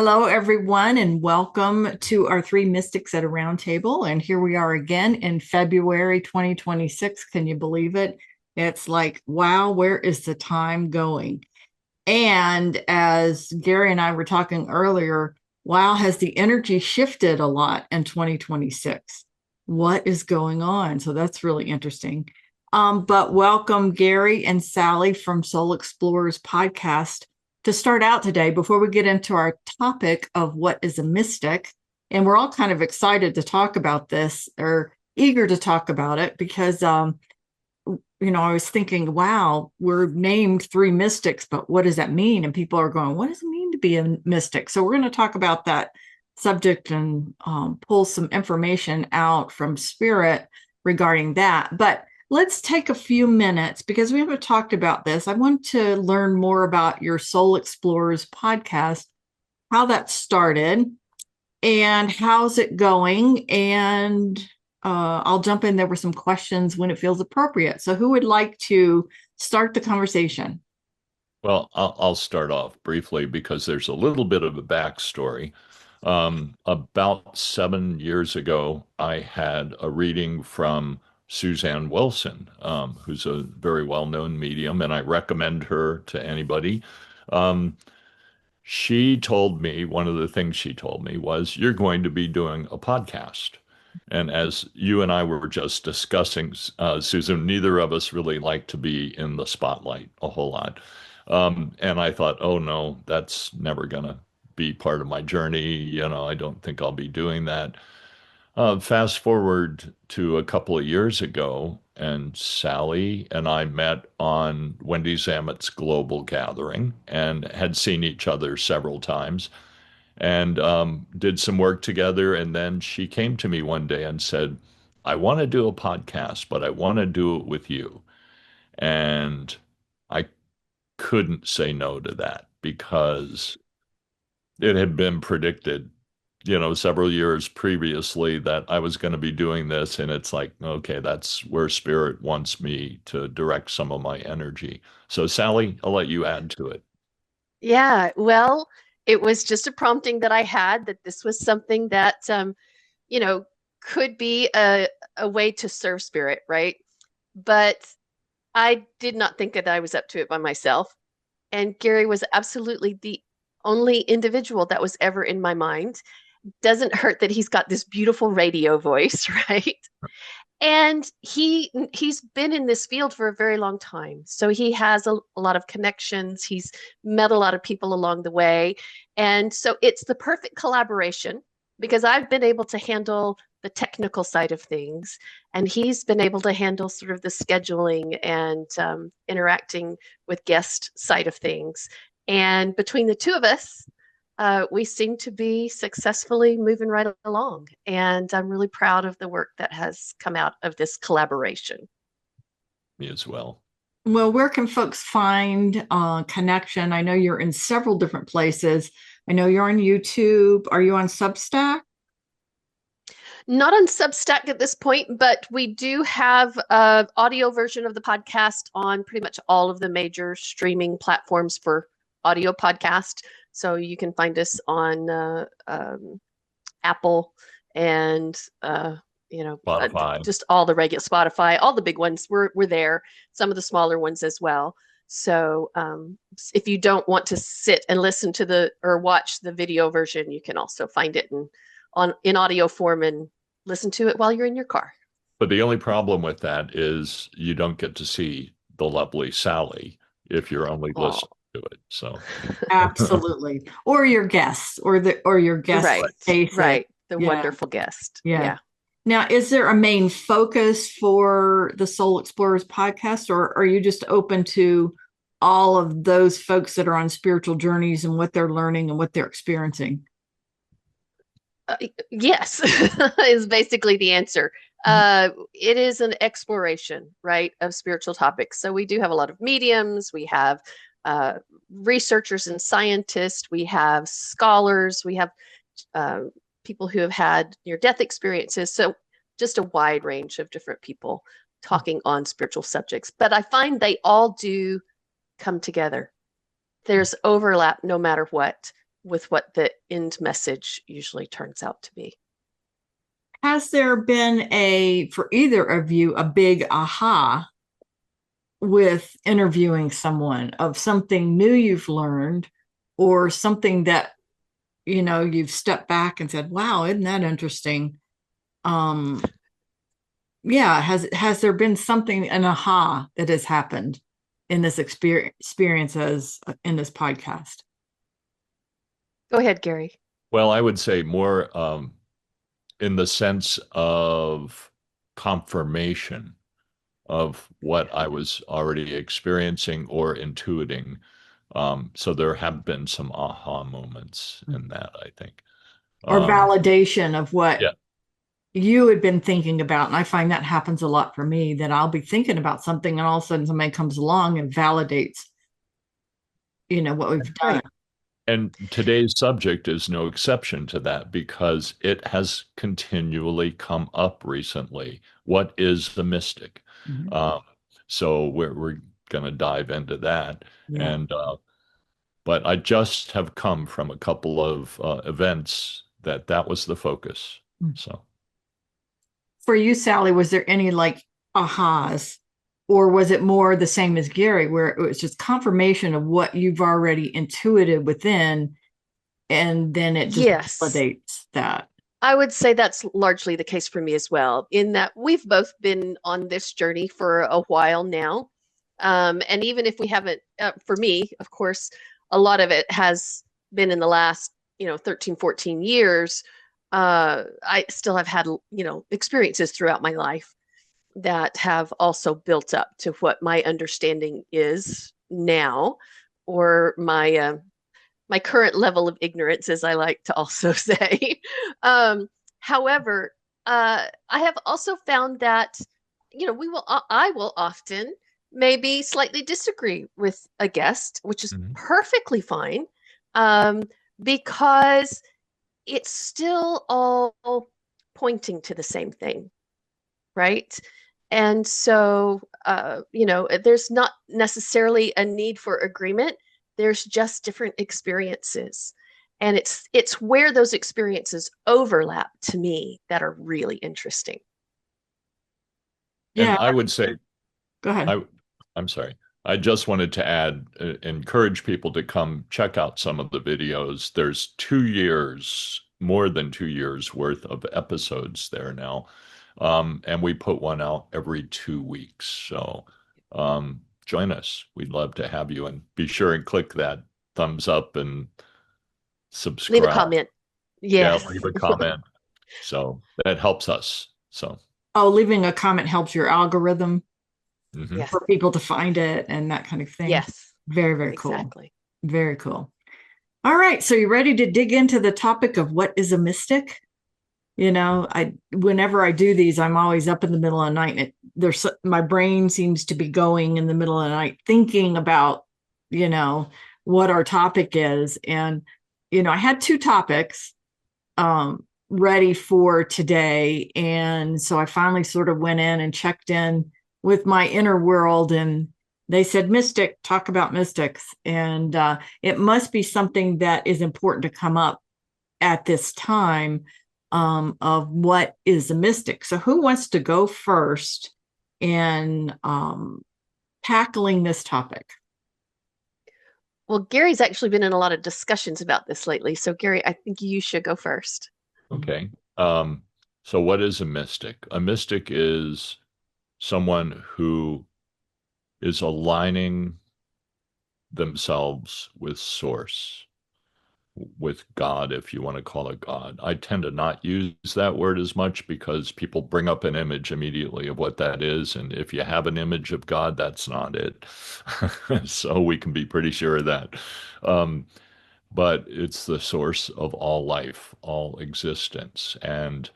Hello, everyone, and welcome to our Three Mystics at a Round Table. And here we are again in February 2026. Can you believe it? It's like, wow, where is the time going? And as Gary and I were talking earlier, wow, has the energy shifted a lot in 2026? What is going on? So that's really interesting. But welcome, Gary and Sally from Soul Explorers podcast to start out today before we get into our topic of what is a mystic. And we're all kind of excited to talk about this or eager to talk about it because I was thinking, wow, we're named three mystics, but what does that mean? And people are going, what does it mean to be a mystic? So we're going to talk about that subject and pull some information out from spirit regarding that. But let's take a few minutes because we haven't talked about this. I want to learn more about your Soul Explorers podcast, how that started, and how's it going? And I'll jump in there with some questions when it feels appropriate. So, who would like to start the conversation? Well, I'll start off briefly because there's a little bit of a backstory. About 7 years ago, I had a reading from Suzanne Wilson, who's a very well-known medium, and I recommend her to anybody. Um, she told me, one of the things she told me was, you're going to be doing a podcast. And as you and I were just discussing, Susan, neither of us really like to be in the spotlight a whole lot. And I thought, oh no, that's never going to be part of my journey. I don't think I'll be doing that. Fast forward to a couple of years ago, and Sally and I met on Wendy Zamet's Global Gathering and had seen each other several times and did some work together. And then she came to me one day and said, I want to do a podcast, but I want to do it with you. And I couldn't say no to that because it had been predicted, several years previously that I was going to be doing this. And it's like, okay, that's where spirit wants me to direct some of my energy. So, Sally, I'll let you add to it. Yeah, well, it was just a prompting that I had that this was something that you know, could be a way to serve spirit, right? But I did not think that I was up to it by myself. And Gary was absolutely the only individual that was ever in my mind. Doesn't hurt that he's got this beautiful radio voice, right? And he's been in this field for a very long time, so he has a lot of connections. He's met a lot of people along the way, and so it's the perfect collaboration because I've been able to handle the technical side of things, and he's been able to handle sort of the scheduling and interacting with guest side of things. And between the two of us, we seem to be successfully moving right along. And I'm really proud of the work that has come out of this collaboration. Me as well. Well, where can folks find connection? I know you're in several different places. I know you're on YouTube. Are you on Substack? Not on Substack at this point, but we do have an audio version of the podcast on pretty much all of the major streaming platforms for audio podcast. So you can find us on Apple and Spotify. just all the regular Spotify, all the big ones. We're there. Some of the smaller ones as well. So if you don't want to sit and listen to the or watch the video version, you can also find it in audio form and listen to it while you're in your car. But the only problem with that is you don't get to see the lovely Sally if you're only Oh, listening to it. So, Absolutely. Or your guests or your guest right, faces. right. The Yeah. wonderful guest. Yeah. Yeah. Now, is there a main focus for the Soul Explorers podcast, or are you just open to all of those folks that are on spiritual journeys and what they're learning and what they're experiencing? Uh, yes, is basically the answer. It is an exploration, right, of spiritual topics. So we do have a lot of mediums, we have uh, researchers and scientists, we have scholars, we have uh, people who have had near-death experiences. So just a wide range of different people talking on spiritual subjects. But I find they all do come together. There's overlap no matter what. with what the end message usually turns out to be. Has there been for either of you, a big aha with interviewing someone of something new you've learned or something that, you've stepped back and said, wow, isn't that interesting? Yeah, has there been something, an aha that has happened in this experiences in this podcast? Go ahead, Gary. Well, I would say more in the sense of confirmation of what I was already experiencing or intuiting. So there have been some aha moments in that, I think. Or validation of what Yeah. you had been thinking about. And I find that happens a lot for me, that I'll be thinking about something and all of a sudden somebody comes along and validates, what we've done. Right. And today's subject is no exception to that because it has continually come up recently. What is the mystic? Mhm. So we're going to dive into that. Yeah. And but I just have come from a couple of events that was the focus. So For you, Sally, was there any like ahas, or was it more the same as Gary, where it was just confirmation of what you've already intuited within, and then it just Yes. validates that? I would say that's largely the case for me as well, in that we've both been on this journey for a while now. And even if we haven't, for me, of course, a lot of it has been in the last, 13, 14 years. I still have had, experiences throughout my life that have also built up to what my understanding is now, or my current level of ignorance, as I like to also say. However, I have also found that, I will often maybe slightly disagree with a guest, which is perfectly fine, because it's still all pointing to the same thing, right? And so, there's not necessarily a need for agreement. There's just different experiences. And it's where those experiences overlap to me that are really interesting. and Yeah. I would say Go ahead. I'm sorry. I just wanted to add, encourage people to come check out some of the videos. There's 2 years, more than 2 years worth of episodes there now. And we put one out every 2 weeks. So join us. We'd love to have you, and be sure and click that thumbs up and subscribe. Leave a comment. Yes. Yeah, leave a comment. So that helps us. So Leaving a comment helps your algorithm Yes. for people to find it and that kind of thing. Yes. Very, very cool. Exactly. Very cool. All right. So you ready to dig into the topic of what is a mystic? Whenever I do these, I'm always up in the middle of the night. My brain seems to be going in the middle of the night, thinking about, what our topic is. And, I had two topics ready for today. And so I finally sort of went in and checked in with my inner world, and they said, mystic, talk about mystics. And it must be something that is important to come up at this time, of what is a mystic. So who wants to go first in tackling this topic? Well, Gary's actually been in a lot of discussions about this lately. So, Gary, I think you should go first. okay. So what is a mystic? A mystic is someone who is aligning themselves with source, with God, if you want to call it God. I tend to not use that word as much because people bring up an image immediately of what that is. And if you have an image of God, that's not it. So we can be pretty sure of that. But it's the source of all life, all existence. And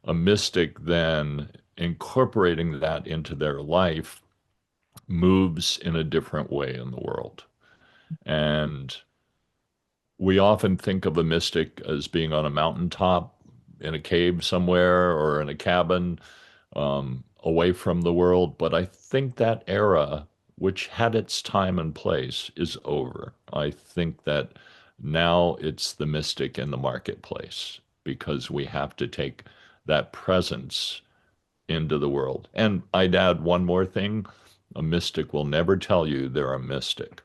a mystic then incorporating that into their life moves in a different way in the world. And we often think of a mystic as being on a mountaintop in a cave somewhere or in a cabin, away from the world. But I think that era, which had its time and place, is over. I think that Now it's the mystic in the marketplace because we have to take that presence into the world. And I'd add one more thing. A mystic will never tell you they're a mystic.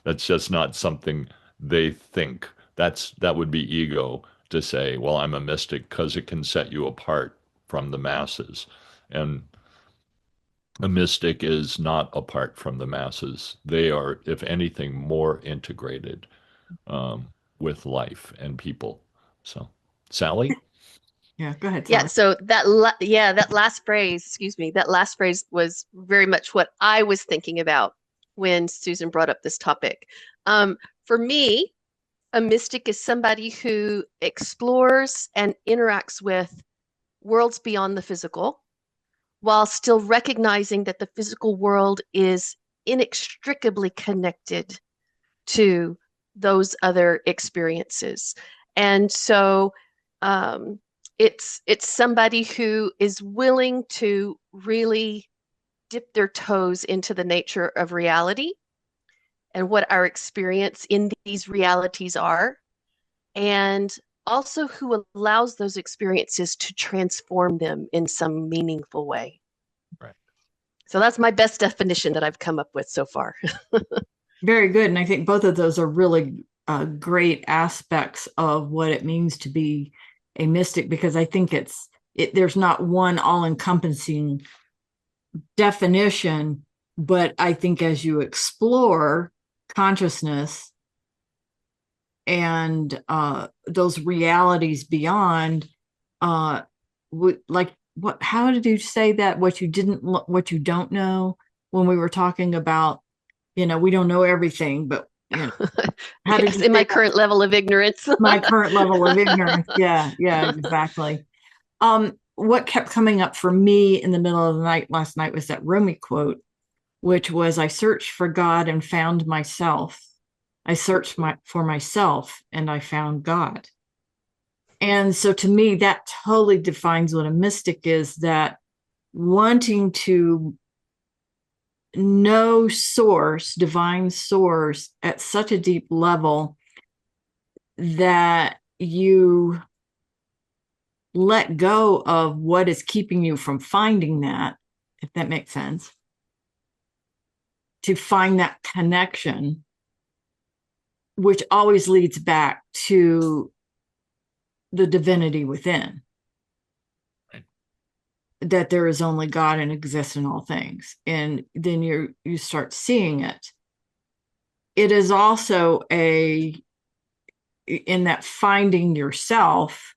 That's just not something they think. That would be ego to say, well, I'm a mystic because it can set you apart from the masses. And a mystic is not apart from the masses. They are, if anything, more integrated with life and people. So, Sally? Yeah, go ahead, Yeah, Sally. so that last phrase, excuse me, that last phrase was very much what I was thinking about when Susan brought up this topic. For me, a mystic is somebody who explores and interacts with worlds beyond the physical while still recognizing that the physical world is inextricably connected to those other experiences. And so it's somebody who is willing to really dip their toes into the nature of reality and what our experience in these realities are, and also who allows those experiences to transform them in some meaningful way. Right. So that's my best definition that I've come up with so far. Very good. And I think both of those are really great aspects of what it means to be a mystic, because I think there's not one all-encompassing definition, but I think as you explore consciousness and those realities beyond, like how did you say that? What you don't know, when we were talking about, we don't know everything, but how did Yes, you in my say that? current level of ignorance. My current level of ignorance. Yeah, exactly. What kept coming up for me in the middle of the night last night was that Rumi quote, which was, I searched for God and found myself. I searched for myself and I found God. And so to me, that totally defines what a mystic is, that wanting to know source, divine source, at such a deep level that you let go of what is keeping you from finding that, if that makes sense, to find that connection, which always leads back to the divinity within. Right. That there is only God and exists in all things. And then you start seeing it. It is also in that finding yourself,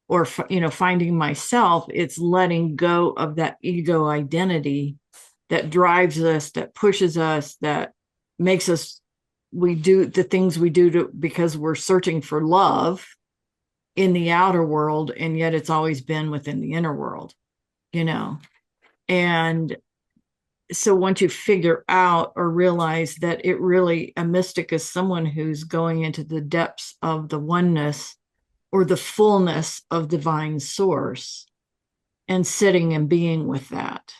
or finding myself, it's letting go of that ego identity that drives us, that pushes us, that makes us, we do the things we do because we're searching for love in the outer world, and yet it's always been within the inner world, and so once you figure out or realize that a mystic is someone who's going into the depths of the oneness or the fullness of divine source, and sitting and being with that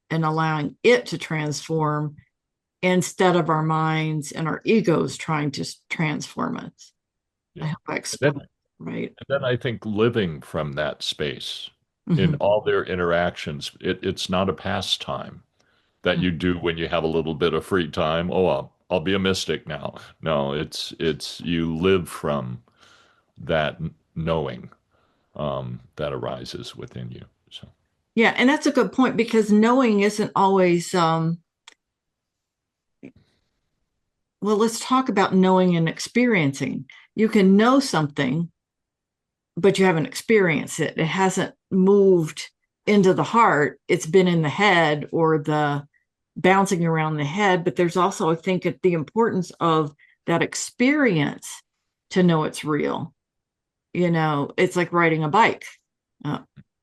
and allowing it to transform instead of our minds and our egos trying to transform us. Yeah. I hope I explained it right. And then I think living from that space Mm-hmm. in all their interactions, it's not a pastime that you do when you have a little bit of free time. Oh, I'll be a mystic now. No, it's you live from that knowing that arises within you. So Yeah, and that's a good point, because knowing isn't always well, let's talk about knowing and experiencing. You can know something, but you haven't experienced it. It hasn't moved into the heart. It's been in the head or the bouncing around the head. But there's also, I think, the importance of that experience to know it's real. It's like riding a bike.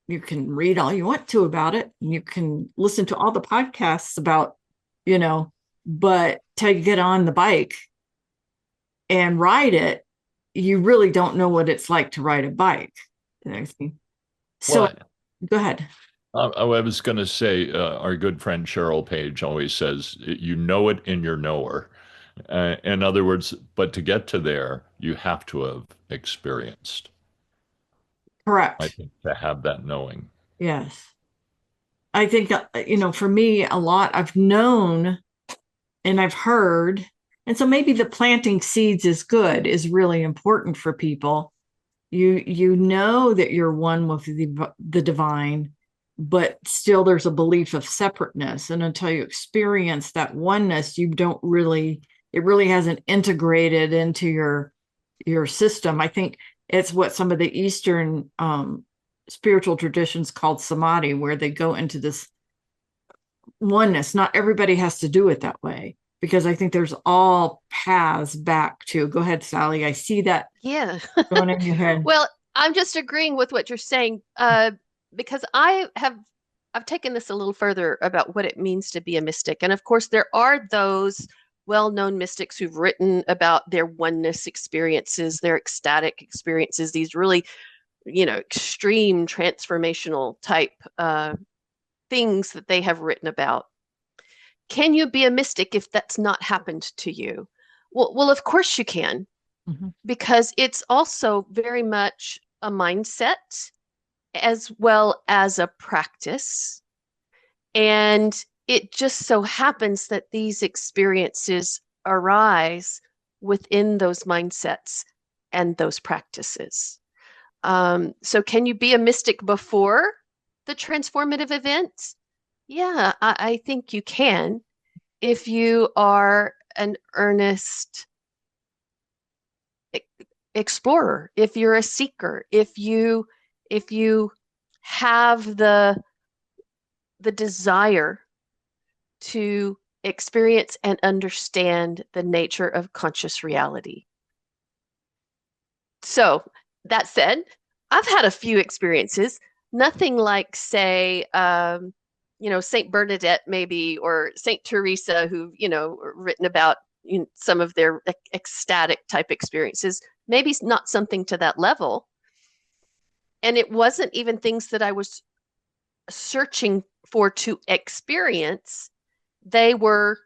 You can read all you want to about it, and you can listen to all the podcasts about, but till you get on the bike and ride it, you really don't know what it's like to ride a bike. So go ahead. I was going to say, our good friend Cheryl Page always says, you know it in your knower. In other words, but to get to there, you have to have experienced, I Correct. think, to have that knowing. Yes. I think, for me, a lot I've known and I've heard. And so maybe the planting seeds is good, is really important for people. You know that you're one with the divine, but still there's a belief of separateness. And until you experience that oneness, you don't really, it really hasn't integrated into your system. I think it's what some of the Eastern spiritual traditions called samadhi, where they go into this oneness. Not everybody has to do it that way, because I think there's all paths back to, go ahead, Sally. I see that Yeah. going in your head. Well, I'm just agreeing with what you're saying, because I've taken this a little further about what it means to be a mystic. And of course, there are those well-known mystics who've written about their oneness experiences, their ecstatic experiences, these really, extreme transformational type things that they have written about. Can you be a mystic if that's not happened to you? Well, of course you can, Mhm. because it's also very much a mindset as well as a practice. And it just so happens that these experiences arise within those mindsets and those practices. So, can you be a mystic before the transformative event? Yeah, I think you can if you are an earnest explorer, if you're a seeker, if you have the desire to experience and understand the nature of conscious reality. So, that said, I've had a few experiences, nothing like, say, Saint Bernadette, maybe, or Saint Teresa, who've, written about some of their ecstatic type experiences. Maybe not something to that level. And it wasn't even things that I was searching for to experience. They were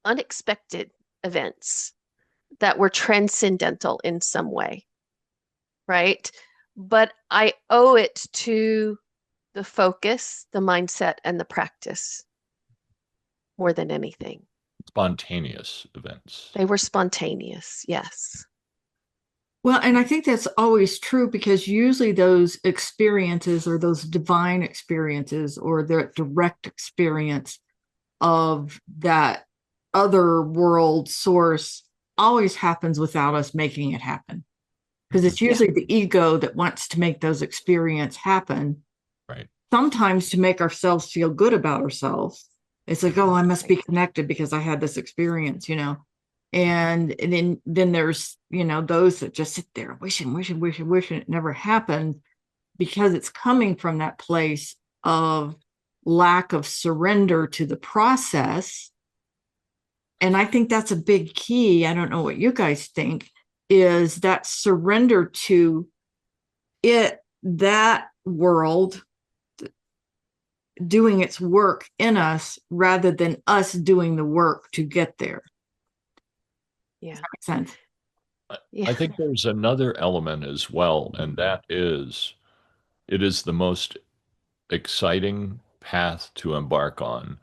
unexpected events that were transcendental in some way, right? But I owe it to the focus, the mindset, and the practice more than anything. Spontaneous events. They were spontaneous, yes. Well, and I think that's always true, because usually those experiences, or those divine experiences, or the direct experience of that other world source, always happens without us making it happen. Because it's Yeah. usually the ego that wants to make those experiences happen. Right. Sometimes to make ourselves feel good about ourselves. It's like, oh, I must be connected because I had this experience. And then there's, those that just sit there wishing it never happened, because it's coming from that place of lack of surrender to the process. And I think that's a big key. I don't know what you guys think, is that surrender to it, that world doing its work in us, rather than us doing the work to get there. Yeah. Does that make sense? Yeah. I think there's another element as well, and that is it is the most exciting path to embark on,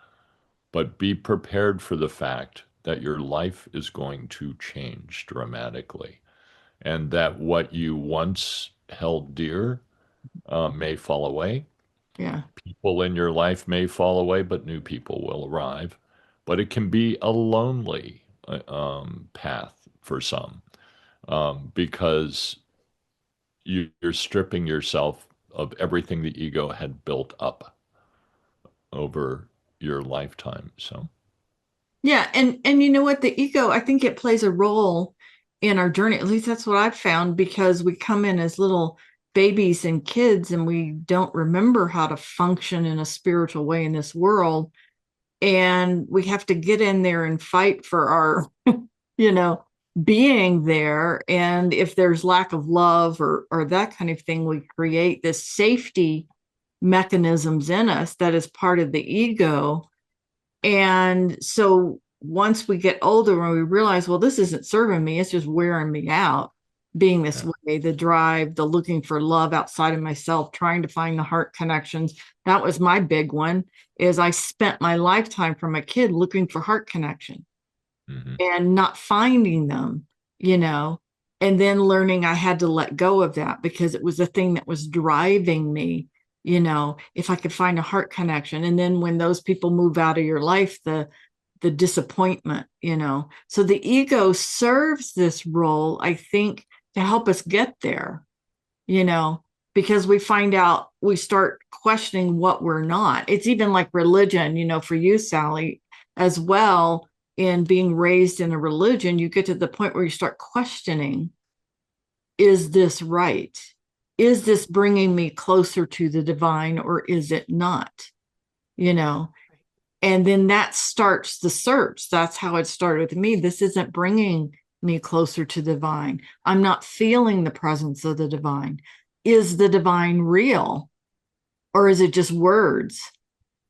but be prepared for the fact that your life is going to change dramatically, and that what you once held dear may fall away. Yeah. People in your life may fall away, but new people will arrive. But it can be a lonely path for some, because you're stripping yourself of everything the ego had built up over your lifetime. So, Yeah. And you know what? The ego, I think it plays a role in our journey. At least that's what I've found, because we come in as little babies and kids, and we don't remember how to function in a spiritual way in this world. And we have to get in there and fight for our, being there. And if there's lack of love or that kind of thing, we create this safety mechanisms in us that is part of the ego. And so once we get older and we realize, well, this isn't serving me, it's just wearing me out, being this way, the drive, the looking for love outside of myself, trying to find the heart connections. That was my big one, is I spent my lifetime from a kid looking for heart connection and not finding them, and then learning I had to let go of that because it was the thing that was driving me, if I could find a heart connection. And then when those people move out of your life, the disappointment, so the ego serves this role, I think, to help us get there, because we find out, we start questioning what we're not. It's even like religion, for you, Sally, as well. In being raised in a religion, you get to the point where you start questioning, is this right? Is this bringing me closer to the divine, or is it not? And then that starts the search. That's how it started with me. This isn't bringing me closer to the divine. I'm not feeling the presence of the divine. Is the divine real? Or is it just words?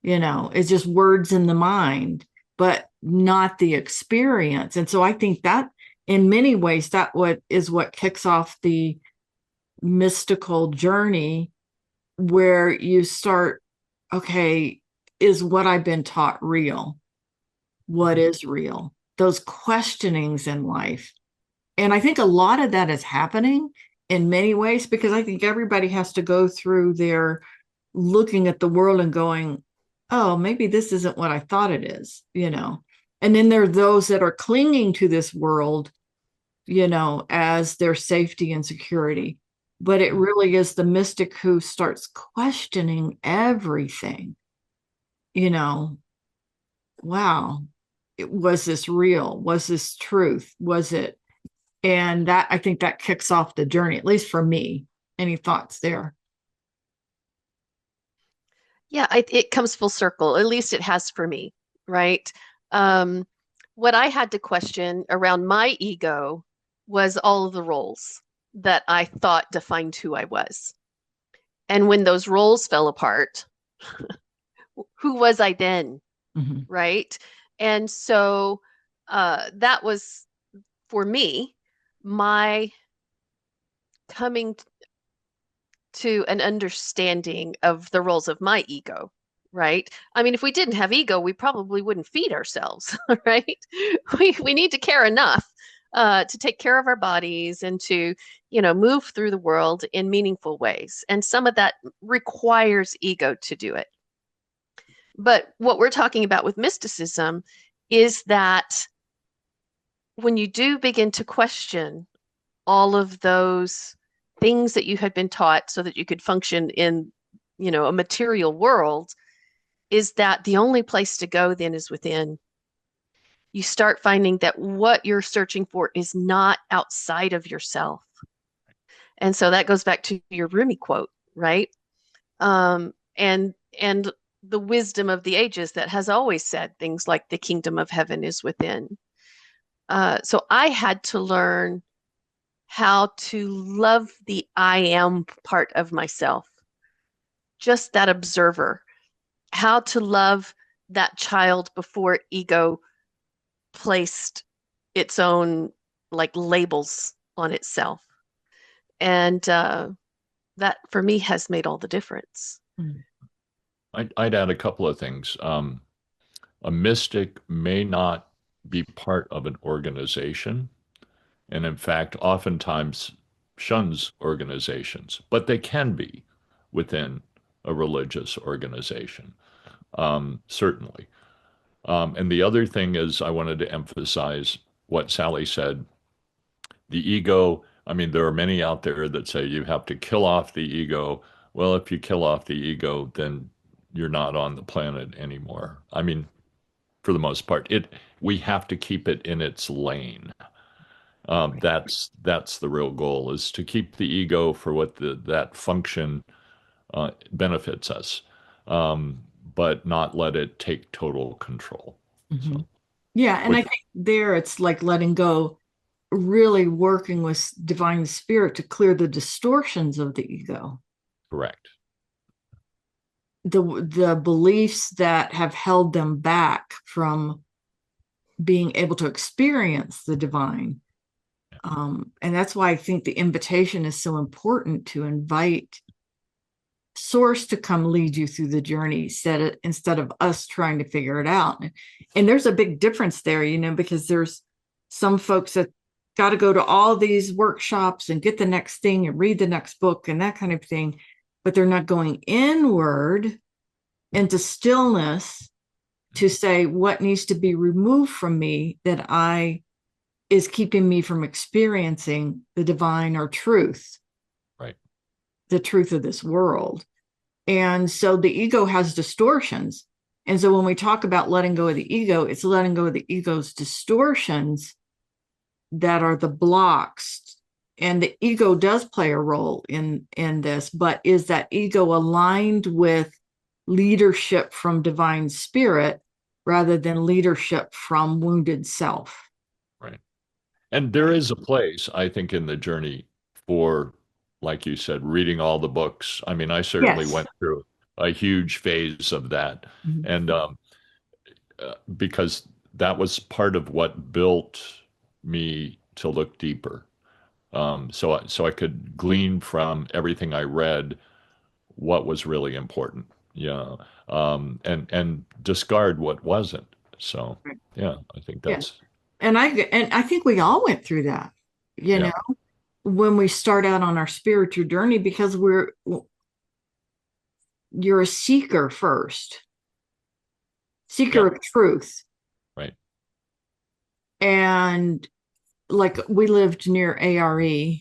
It's just words in the mind, but not the experience. And so I think that in many ways, that what kicks off the mystical journey, where you start, okay, is what I've been taught real? What is real? Those questionings in life. And I think a lot of that is happening in many ways, because I think everybody has to go through their looking at the world and going, oh, maybe this isn't what I thought it is, And then there are those that are clinging to this world, as their safety and security. But it really is the mystic who starts questioning everything. Wow, was this real? Was this truth? Was it? And that, I think that kicks off the journey, at least for me. Any thoughts there? Yeah, it comes full circle. At least it has for me, right? What I had to question around my ego was all of the roles that I thought defined who I was. And when those roles fell apart, who was I then? Right? And so that was, for me, my coming to an understanding of the roles of my ego, right? I mean, if we didn't have ego, we probably wouldn't feed ourselves, right? We need to care enough to take care of our bodies and to, move through the world in meaningful ways. And some of that requires ego to do it. But what we're talking about with mysticism is that when you do begin to question all of those things that you had been taught so that you could function in, a material world, is that the only place to go then is within. You start finding that what you're searching for is not outside of yourself. And so that goes back to your Rumi quote, right? And the wisdom of the ages that has always said things like the kingdom of heaven is within. So I had to learn how to love the I am part of myself, just that observer, how to love that child before ego placed its own labels on itself. And that for me has made all the difference. I'd add a couple of things. A mystic may not be part of an organization, and in fact, oftentimes shuns organizations, but they can be within a religious organization, certainly. And the other thing is, I wanted to emphasize what Sally said. The ego, I mean, there are many out there that say you have to kill off the ego. Well, if you kill off the ego, then you're not on the planet anymore. I mean, for the most part, we have to keep it in its lane. That's the real goal, is to keep the ego for what that function benefits us, but not let it take total control. So, yeah, and I think there it's like letting go, really working with divine spirit to clear the distortions of the ego. Correct. The beliefs that have held them back from being able to experience the divine. And that's why I think the invitation is so important, to invite source to come lead you through the journey instead of us trying to figure it out. And there's a big difference there, because there's some folks that got to go to all these workshops and get the next thing and read the next book and that kind of thing, but they're not going inward into stillness to say what needs to be removed from me that is keeping me from experiencing the divine or truth. Right. The truth of this world. And so the ego has distortions. And so when we talk about letting go of the ego, it's letting go of the ego's distortions that are the blocks. And the ego does play a role in this, but is that ego aligned with leadership from divine spirit rather than leadership from wounded self? Right. And there is a place, I think, in the journey for, like you said, reading all the books. I mean, I certainly Yes. went through a huge phase of that. Mhm. And because that was part of what built me to look deeper. So I could glean from everything I read what was really important. Yeah. And discard what wasn't. So yeah, I think Yeah. that's And I think we all went through that, yeah. when we start out on our spiritual journey, because you're a seeker first, seeker of truth. Right. And like we lived near ARE,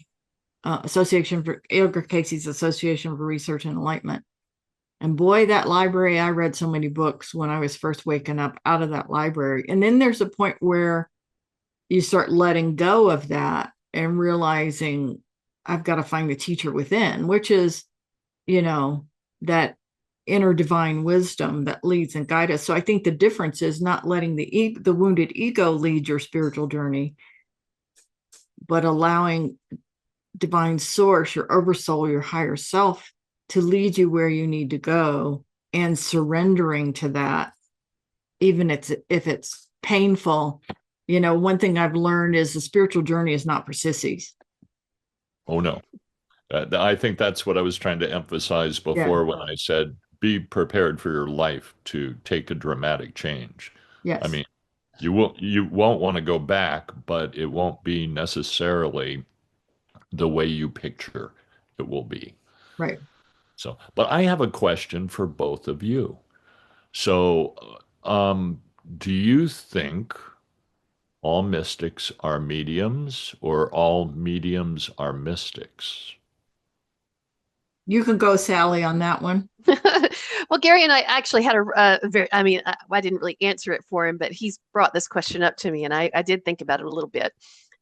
Association for Edgar Casey's Association for Research and Enlightenment. And boy, that library, I read so many books when I was first waking up out of that library. And then there's a point where you start letting go of that and realizing I've got to find the teacher within, which is, that inner divine wisdom that leads and guides us. So I think the difference is not letting the wounded ego lead your spiritual journey, but allowing divine source, your oversoul, your higher self, to lead you where you need to go, and surrendering to that, even if it's painful. One thing I've learned is the spiritual journey is not for sissies. Oh no. I think that's what I was trying to emphasize before when I said be prepared for your life to take a dramatic change. Yes. I mean, you won't want to go back, but it won't be necessarily the way you picture it will be. Right. So, but I have a question for both of you. So, do you think all mystics are mediums, or all mediums are mystics? You can go, Sally, on that one. Well, Gary and I actually had a very, I didn't really answer it for him, but he's brought this question up to me, and I did think about it a little bit.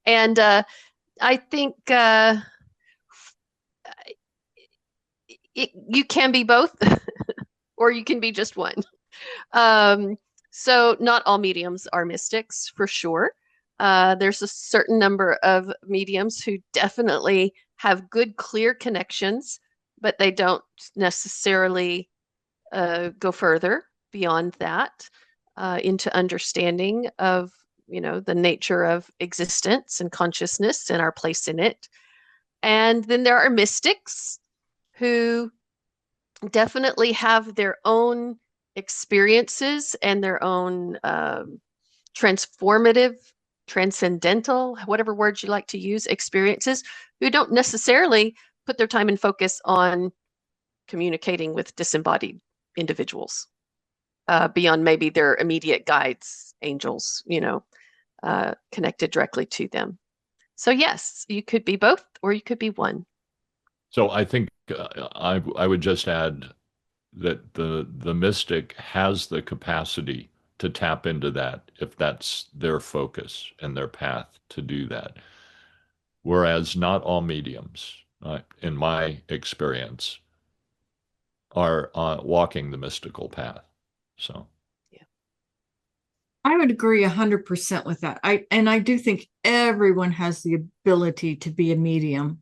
And I think you can be both, or you can be just one. So not all mediums are mystics, for sure. There's a certain number of mediums who definitely have good, clear connections, but they don't necessarily go further beyond that into understanding of, the nature of existence and consciousness and our place in it. And then there are mystics who definitely have their own experiences and their own transformative, transcendental, whatever words you like to use, experiences, who don't necessarily put their time and focus on communicating with disembodied individuals beyond maybe their immediate guides, angels, connected directly to them. So yes, you could be both, or you could be one. So I think I would just add that the mystic has the capacity to tap into that if that's their focus and their path to do that. Whereas not all mediums, in my experience, are walking the mystical path. So, yeah, I would agree 100% with that. I do think everyone has the ability to be a medium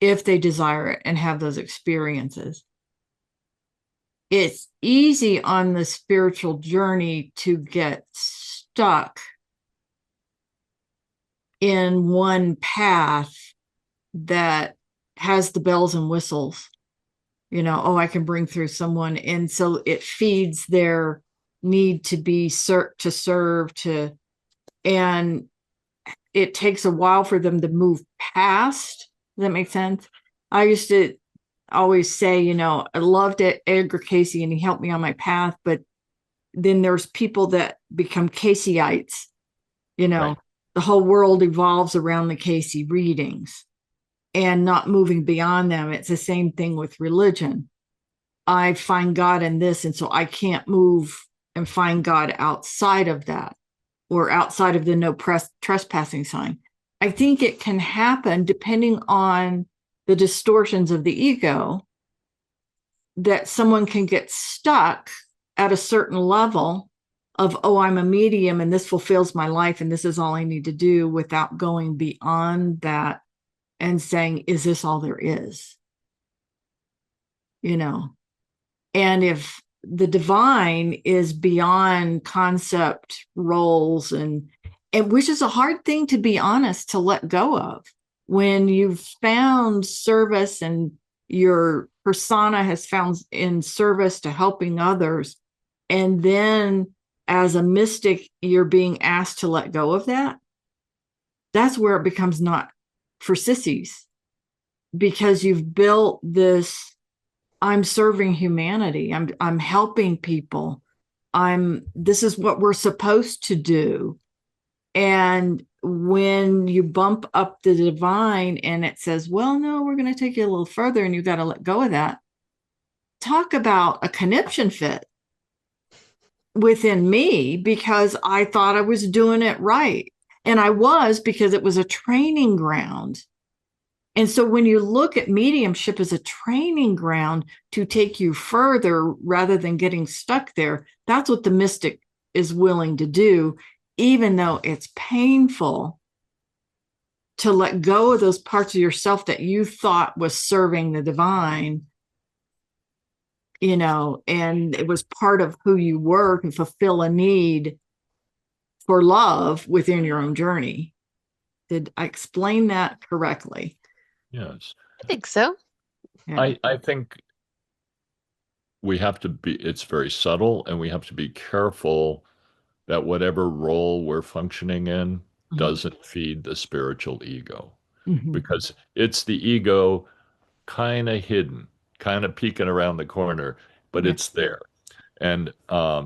if they desire it and have those experiences. it's easy on the spiritual journey to get stuck in one path that has the bells and whistles. Oh, I can bring through someone. And so it feeds their need to be to serve, and it takes a while for them to move past. Does that make sense? I used to always say, I loved Edgar Casey and he helped me on my path, but then there's people that become Caseyites. Right. The whole world evolves around the Casey readings and not moving beyond them. It's the same thing with religion. I find God in this, and so I can't move and find God outside of that, or outside of the no trespassing sign. I think it can happen depending on the distortions of the ego, that someone can get stuck at a certain level of, oh, I'm a medium and this fulfills my life and this is all I need to do, without going beyond that and saying, is this all there is? And if the divine is beyond concept roles, and which is a hard thing, to be honest, to let go of, when you've found service and your persona has found in service to helping others, and then as a mystic you're being asked to let go of that. That's where it becomes not for sissies, because you've built this, I'm serving humanity, I'm helping people, this is what we're supposed to do. And when you bump up the divine and it says, well, no, we're going to take you a little further, and you've got to let go of that. Talk about a conniption fit within me, because I thought I was doing it right. And I was, because it was a training ground. And so when you look at mediumship as a training ground to take you further rather than getting stuck there, that's what the mystic is willing to do, even though it's painful to let go of those parts of yourself that you thought was serving the divine, and it was part of who you were to fulfill a need for love within your own journey. Did I explain that correctly? Yes. I think so. Yeah. I think we have to be, it's very subtle, and we have to be careful that whatever role we're functioning in Mhm. doesn't feed the spiritual ego, Mhm. because it's the ego kind of hidden, kind of peeking around the corner, but Yeah. it's there. And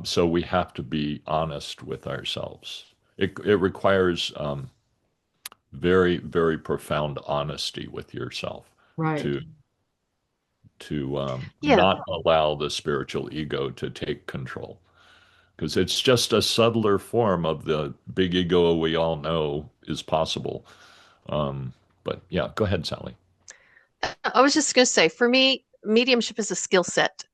so we have to be honest with ourselves. It requires very, very profound honesty with yourself Right. to Yeah. not allow the spiritual ego to take control, because it's just a subtler form of the big ego we all know is possible. But yeah, go ahead, Sally. I was just going to say, for me, mediumship is a skill set.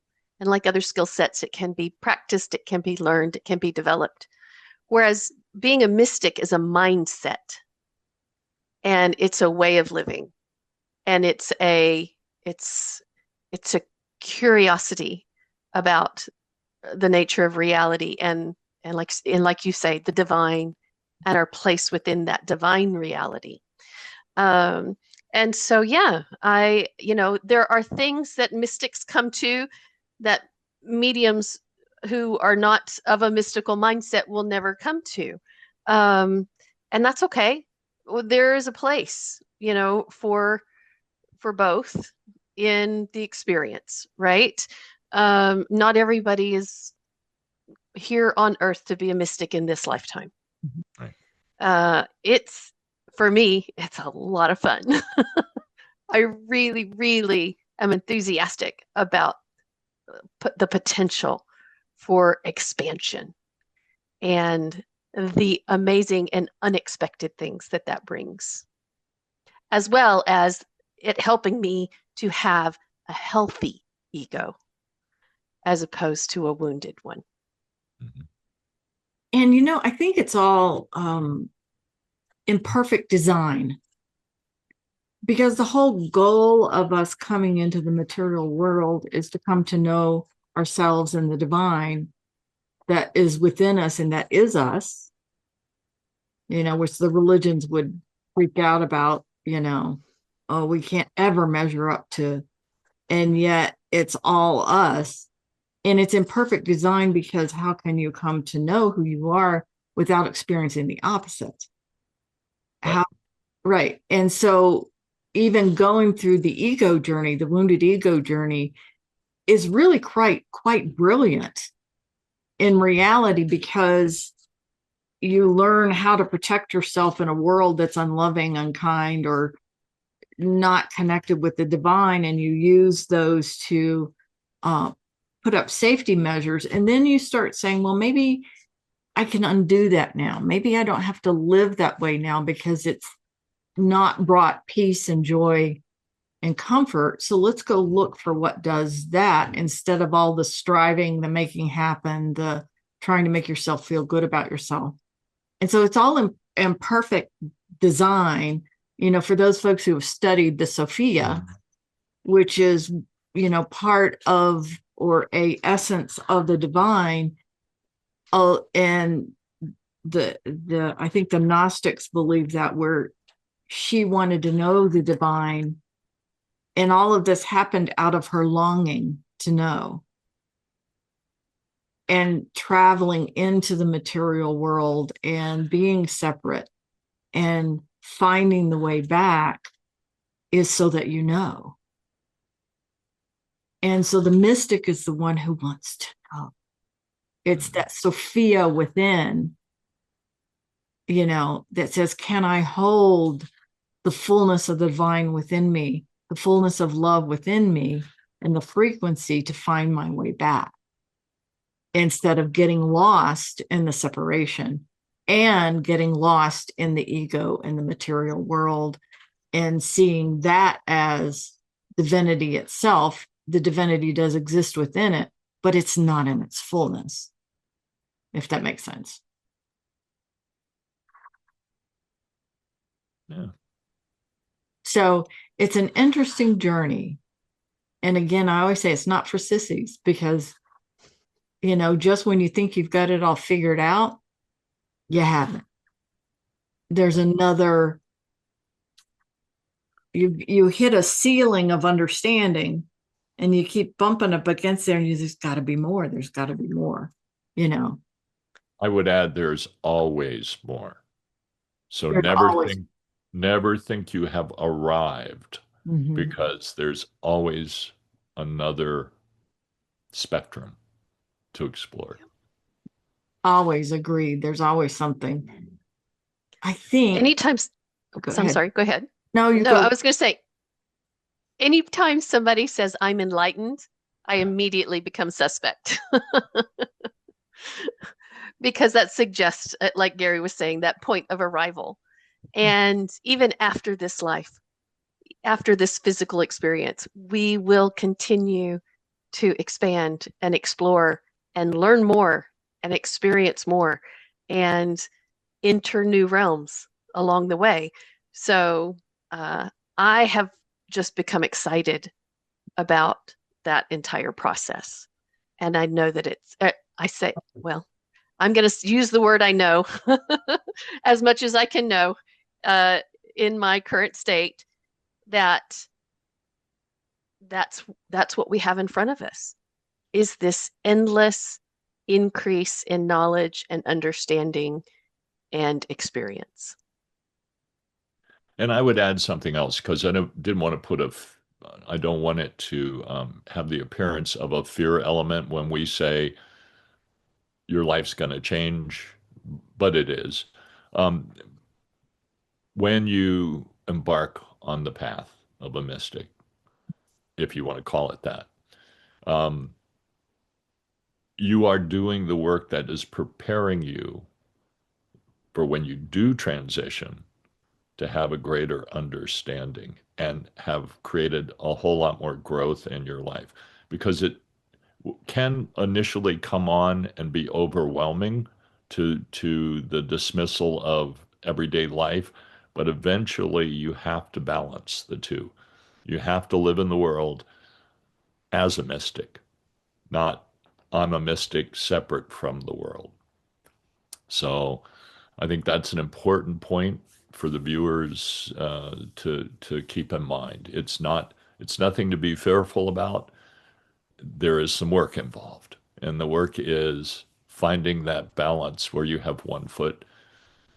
And like other skill sets, it can be practiced, it can be learned, it can be developed. Whereas being a mystic is a mindset, and it's a way of living. And it's a curiosity about the nature of reality, and like you say, the divine, and our place within that divine reality. Um, and so, yeah, there are things that mystics come to that mediums who are not of a mystical mindset will never come to. Um, and that's okay. Well, there is a place, for both in the experience, right? Not everybody is here on earth to be a mystic in this lifetime. Right. It's For me, it's a lot of fun. I really, really am enthusiastic about the potential for expansion and the amazing and unexpected things that that brings, as well as it helping me to have a healthy ego as opposed to a wounded one. Mhm. And I think it's all in perfect design, because the whole goal of us coming into the material world is to come to know ourselves and the divine that is within us and that is us, which the religions would freak out about, oh, we can't ever measure up to, and yet it's all us. And it's in perfect design, because how can you come to know who you are without experiencing the opposite? Right. Right. And so even going through the ego journey, the wounded ego journey, is really quite brilliant in reality, because you learn how to protect yourself in a world that's unloving, unkind, or not connected with the divine, and you use those to put up safety measures. And then you start saying, well, maybe I can undo that now. Maybe I don't have to live that way now, because it's not brought peace and joy and comfort. So let's go look for what does that, instead of all the striving, the making happen, the trying to make yourself feel good about yourself. And so it's all in perfect design, for those folks who have studied the Sophia, which is, part of, or a essence of the divine. And I think the Gnostics believe that, where she wanted to know the divine, and all of this happened out of her longing to know, and traveling into the material world and being separate and finding the way back is so that you know. And so the mystic is the one who wants to know. It's that Sophia within, that says, can I hold the fullness of the divine within me, the fullness of love within me, and the frequency to find my way back, instead of getting lost in the separation and getting lost in the ego and the material world, and seeing that as divinity itself. The divinity does exist within it, but it's not in its fullness, if that makes sense. Yeah. So it's an interesting journey. And again, I always say it's not for sissies, because, just when you think you've got it all figured out, you haven't. There's another, you hit a ceiling of understanding, and you keep bumping up against there, and there's got to be more. There's got to be more, I would add, there's always more. So There's never always- think you have arrived, Mhm. because there's always another spectrum to explore. Always agreed. There's always something. I think. Anytime, Go so I'm ahead. sorry, go ahead. No, you No, go. I was going to say, anytime somebody says I'm enlightened, I immediately become suspect. Because that suggests, like Gary was saying, that point of arrival. And even after this life, after this physical experience, we will continue to expand and explore and learn more and experience more and enter new realms along the way. So I have just become excited about that entire process. And I know that I'm going to use the word I know as much as I can know in my current state, that's what we have in front of us, is this endless increase in knowledge and understanding and experience. And I would add something else, because didn't want to I don't want it to have the appearance of a fear element when we say your life's going to change, but it is. Um, when you embark on the path of a mystic, if you want to call it that, um, you are doing the work that is preparing you for when you do transition to have a greater understanding and have created a whole lot more growth in your life, because it can initially come on and be overwhelming to the dismissal of everyday life, but eventually you have to balance the two. You have to live in the world as a mystic, not I'm a mystic separate from the world. So I think that's an important point for the viewers to keep in mind. It's nothing to be fearful about. There is some work involved, and the work is finding that balance where you have one foot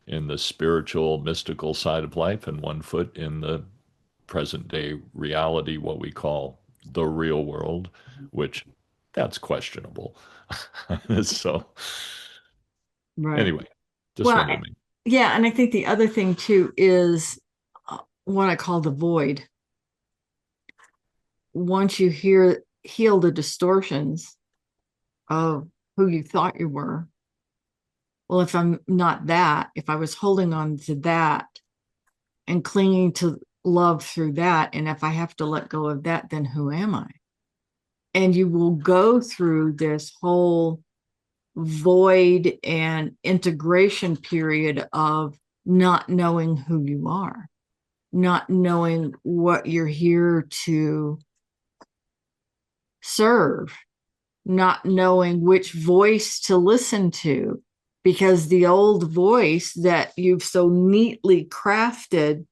in the spiritual, mystical side of life and one foot in the present day reality, what we call the real world, which that's questionable. So Right. anyway, just Well, wanted to make. yeah, and I think the other thing too is what I call the void. Once you heal the distortions of who you thought you were, well, if I'm not that, if I was holding on to that and clinging to love through that, and if I have to let go of that, then who am I? And you will go through this whole void and integration period of not knowing who you are, not knowing what you're here to serve, not knowing which voice to listen to, because the old voice that you've so neatly crafted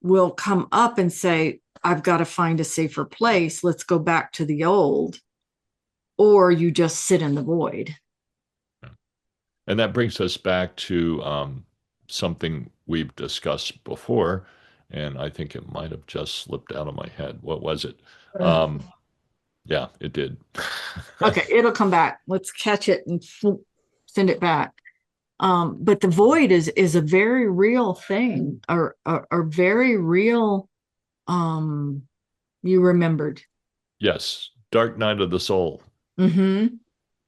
will come up and say, I've got to find a safer place. Let's go back to the old. Or you just sit in the void. And that brings us back to something we've discussed before, and I think it might have just slipped out of my head. What was it? Yeah, it did. Okay, it'll come back. Let's catch it and send it back. But the void is a very real thing, or very real. You remembered. Yes, dark night of the soul. Mm-hmm.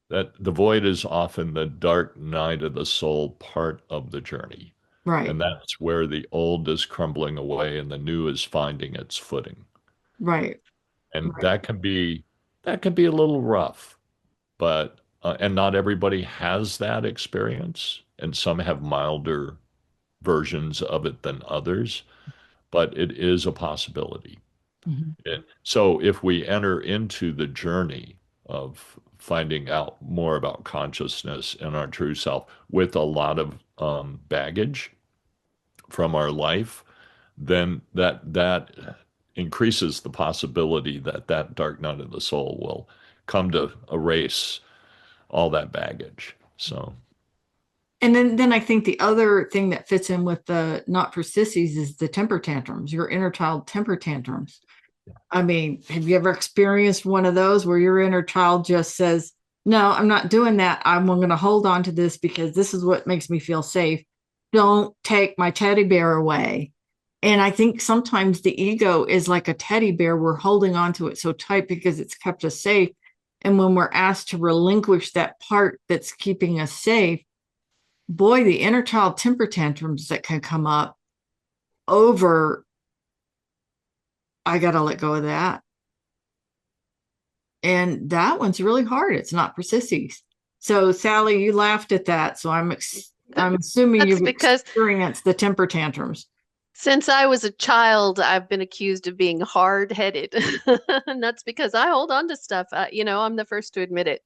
That the void is often the dark night of the soul part of the journey. Right. And that's where the old is crumbling away and the new is finding its footing. Right. And Right. that can be a little rough, but and not everybody has that experience, and some have milder versions of it than others, but it is a possibility. Mm-hmm. So if we enter into the journey of finding out more about consciousness and our true self with a lot of baggage from our life, then that increases the possibility that that dark night of the soul will come to erase all that baggage. So, And then I think the other thing that fits in with the not for sissies is the temper tantrums, your inner child temper tantrums. I mean, have you ever experienced one of those where your inner child just says, no, I'm not doing that. I'm going to hold on to this because this is what makes me feel safe. Don't take my teddy bear away. And I think sometimes the ego is like a teddy bear. We're holding on to it so tight because it's kept us safe. And when we're asked to relinquish that part that's keeping us safe, boy, the inner child temper tantrums that can come up over, I got to let go of that. And that one's really hard. It's not for sissies. So, Sally, you laughed at that. So I'm assuming That's you've because experienced the temper tantrums. since I was a child, I've been accused of being hard-headed. And that's because I hold on to stuff. I'm the first to admit it.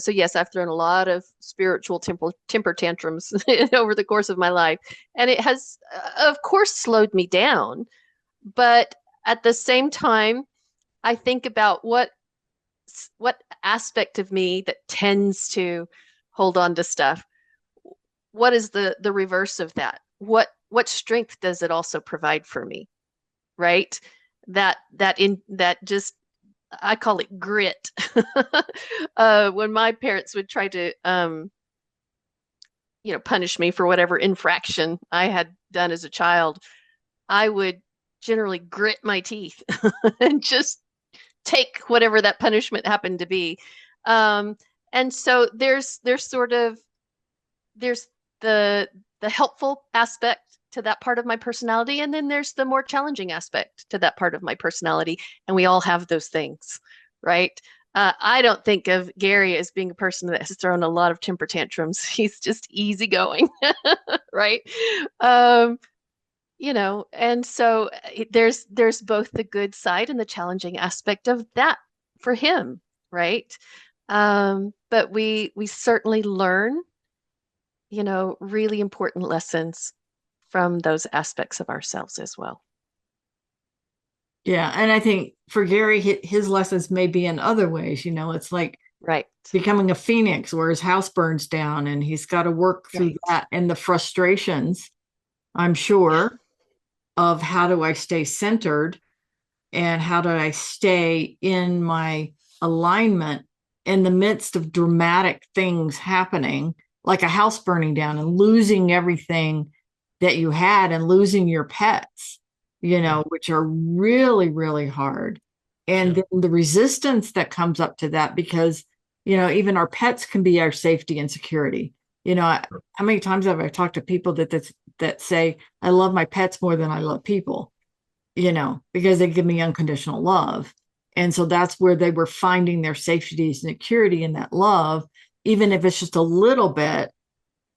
So yes, I've thrown a lot of spiritual temper tantrums over the course of my life, and it has, of course, slowed me down. But at the same time, I think about what aspect of me that tends to hold on to stuff. What is the reverse of that? What strength does it also provide for me? Right? That just I call it grit. When my parents would try to punish me for whatever infraction I had done as a child, I would generally grit my teeth and just take whatever that punishment happened to be. And so there's the helpful aspect to that part of my personality, and then there's the more challenging aspect to that part of my personality, and we all have those things, right? I don't think of Gary as being a person that has thrown a lot of temper tantrums. He's just easygoing, right? And so there's both the good side and the challenging aspect of that for him, right? But we certainly learn, really important lessons from those aspects of ourselves as well. Yeah. And I think for Gary, his lessons may be in other ways. It's like Right. becoming a phoenix where his house burns down and he's got to work through Right. that and the frustrations, I'm sure, of how do I stay centered and how do I stay in my alignment in the midst of dramatic things happening, like a house burning down and losing everything that you had and losing your pets, which are really, really hard. And Yeah. then the resistance that comes up to that, because, even our pets can be our safety and security. How many times have I talked to people that say, I love my pets more than I love people? Because they give me unconditional love. And so that's where they were finding their safety and security in that love. Even if it's just a little bit,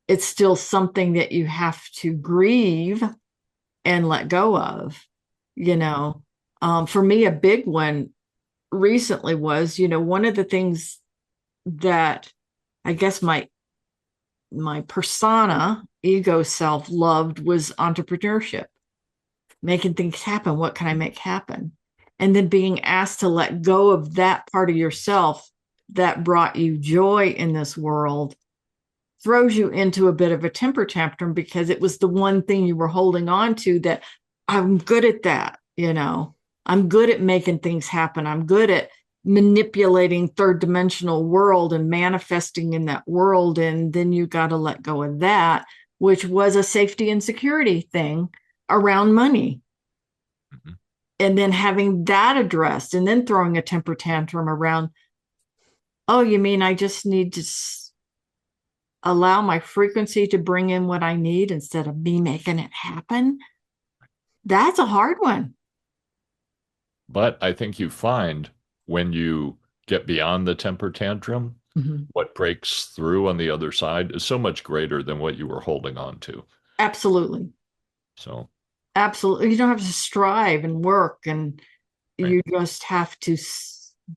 it's still something that you have to grieve and let go of, you know. For me, a big one recently was, one of the things that I guess my persona, ego self loved was entrepreneurship, making things happen. What can I make happen? And then being asked to let go of that part of yourself that brought you joy in this world throws you into a bit of a temper tantrum because it was the one thing you were holding on to that I'm good at that, I'm good at making things happen. I'm good at manipulating third dimensional world and manifesting in that world. And then you got to let go of that, which was a safety and security thing around money. Mhm. And then having that addressed and then throwing a temper tantrum around, oh, you mean I just need to allow my frequency to bring in what I need instead of me making it happen? That's a hard one. But I think you find when you get beyond the temper tantrum, Mhm. what breaks through on the other side is so much greater than what you were holding on to. Absolutely. So, Absolutely. You don't have to strive and work, and right. you just have to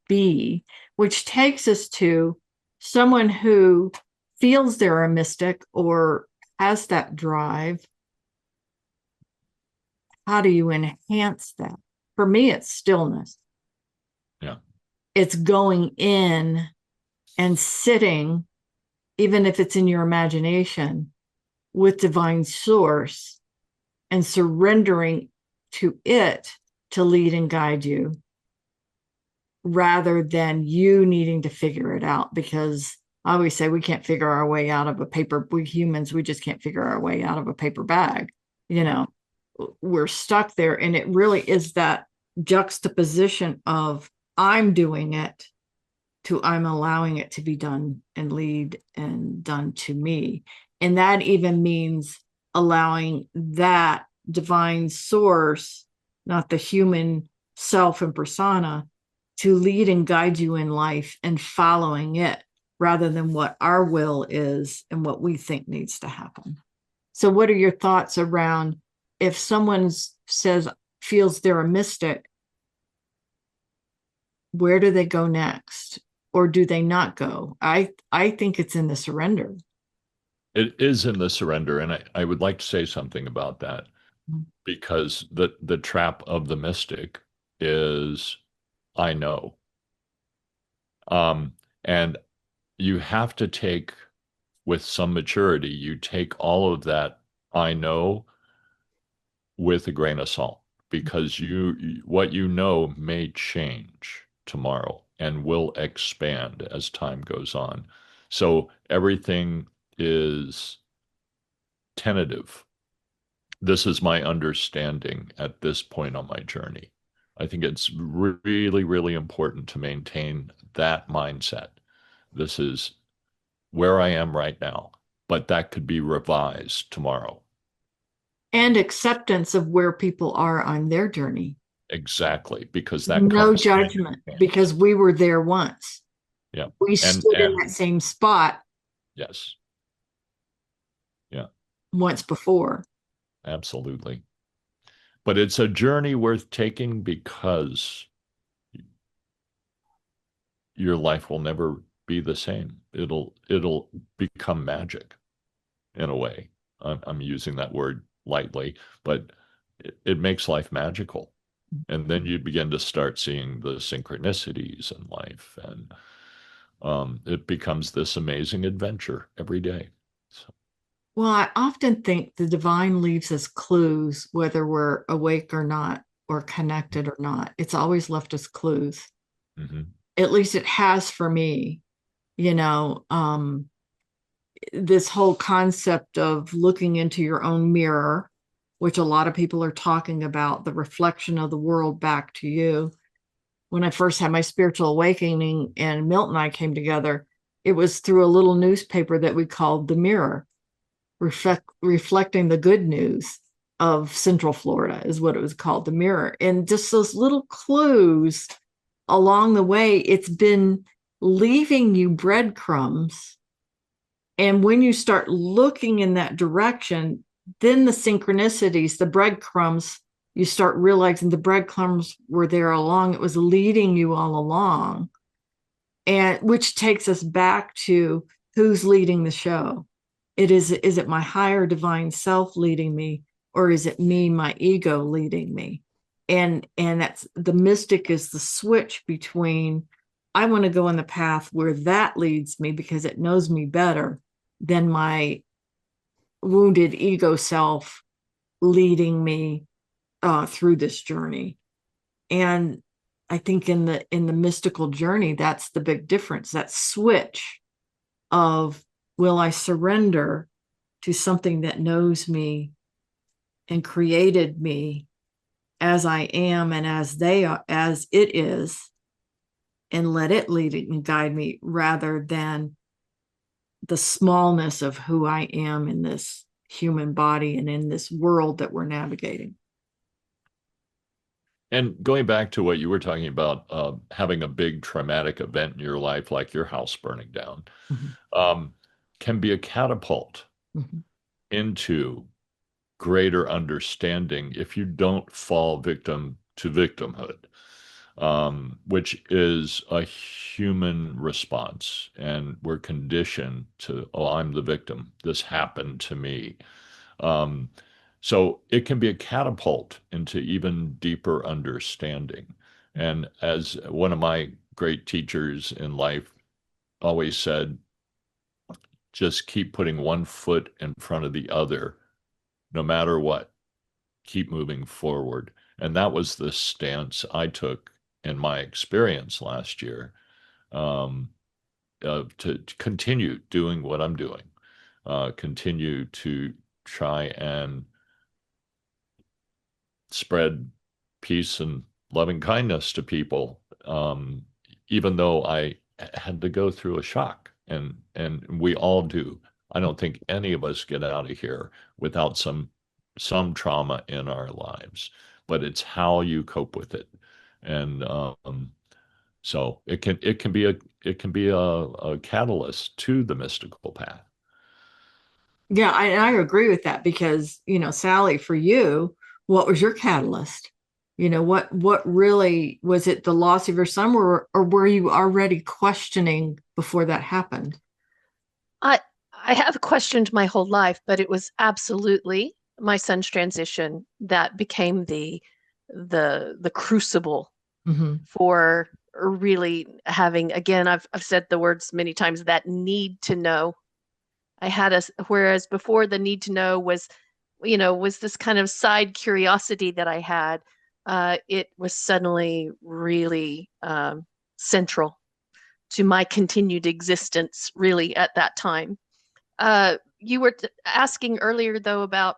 be, which takes us to someone who feels they're a mystic or has that drive. How do you enhance that? For me, it's stillness. Yeah. It's going in and sitting, even if it's in your imagination, with divine source and surrendering to it to lead and guide you rather than you needing to figure it out. Because I always say we can't figure our way out of a paper. We humans, we just can't figure our way out of a paper bag. We're stuck there. And it really is that juxtaposition of I'm doing it to I'm allowing it to be done and lead and done to me. And that even means allowing that divine source, not the human self and persona, to lead and guide you in life and following it rather than what our will is and what we think needs to happen. So, what are your thoughts around if someone feels they're a mystic, where do they go next? Or do they not go? I think it's in the surrender. It is in the surrender. And I would like to say something about that because the trap of the mystic is I know. And you have to take, with some maturity, you take all of that I know with a grain of salt because what you know may change tomorrow and will expand as time goes on. So everything is tentative. This is my understanding at this point on my journey. I think it's really, really important to maintain that mindset. This is where I am right now, but that could be revised tomorrow. And acceptance of where people are on their journey. Exactly, because that No constant judgment, change. because we were there once. Yeah. We stood in that same spot yes. Yeah, once before. absolutely. But it's a journey worth taking because your life will never be the same. It'll become magic in a way. I'm using that word lightly, but it makes life magical. And then you begin to start seeing the synchronicities in life, and it becomes this amazing adventure every day. So, Well, I often think the divine leaves us clues, whether we're awake or not, or connected or not. It's always left us clues. mhm. At least it has for me. You know, this whole concept of looking into your own mirror, which a lot of people are talking about, the reflection of the world back to you. When I first had my spiritual awakening and Milton and I came together, it was through a little newspaper that we called The Mirror, reflecting the good news of Central Florida, is what it was called, The Mirror. And just those little clues along the way, it's been leaving you breadcrumbs. And when you start looking in that direction, then the synchronicities, the breadcrumbs, you start realizing the breadcrumbs were there along. It was leading you all along. And which takes us back to who's leading the show. Is it my higher divine self leading me, or is it me, my ego leading me? And that's the mystic, is the switch between, I want to go on the path where that leads me because it knows me better than my wounded ego self leading me through this journey. And I think in the mystical journey, that's the big difference, that switch of, will I surrender to something that knows me and created me as I am and as it is, and let it lead and guide me, rather than the smallness of who I am in this human body and in this world that we're navigating. And going back to what you were talking about, having a big traumatic event in your life, like your house burning down, Mhm. can be a catapult Mhm. into greater understanding if you don't fall victim to victimhood, which is a human response. And we're conditioned to, oh, I'm the victim. This happened to me. Um, so it can be a catapult into even deeper understanding. And as one of my great teachers in life always said, just keep putting one foot in front of the other, no matter what, keep moving forward. And that was the stance I took in my experience last year, um, to continue doing what I'm doing, continue to try and spread peace and loving kindness to people, even though I had to go through a shock, and we all do. I don't think any of us get out of here without some trauma in our lives, but it's how you cope with it, and so it can be a catalyst to the mystical path. Yeah, I agree with that because, Sally, for you, what was your catalyst? What really was it, the loss of your son, or were you already questioning before that happened? I I have questioned my whole life, but it was absolutely my son's transition that became the crucible Hmm. for really having, again, I've said the words many times, that need to know. I had a Whereas before the need to know was this kind of side curiosity that I had. It was suddenly really central to my continued existence, really, at that time. You were asking earlier, though, about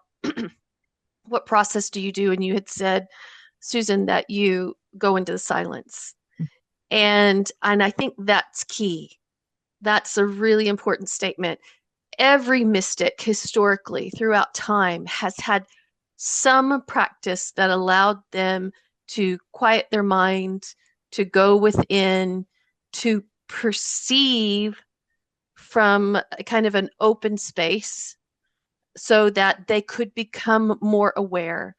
what process do you do, and you had said, Susan, that you go into the silence, and I think that's key. That's a really important statement. Every mystic historically throughout time has had some practice that allowed them to quiet their mind, to go within, to perceive from a kind of an open space so that they could become more aware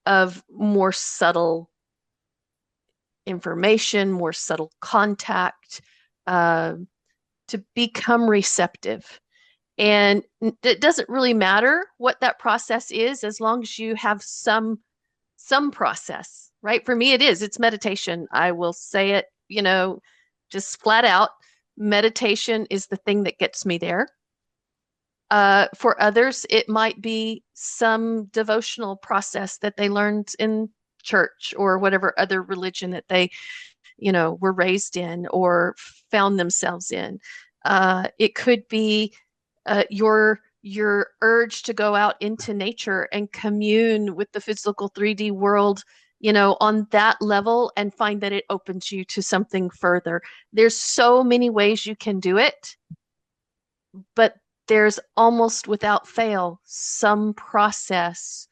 of more subtle information, more subtle contact, uh, to become receptive. And it doesn't really matter what that process is, as long as you have some process, right? For me, it's meditation. I will say it, just flat out. Meditation is the thing that gets me there. For others, it might be some devotional process that they learned in church or whatever other religion that they, were raised in or found themselves in. It could be your urge to go out into nature and commune with the physical 3D world, on that level, and find that it opens you to something further. There's so many ways you can do it, but there's almost without fail some process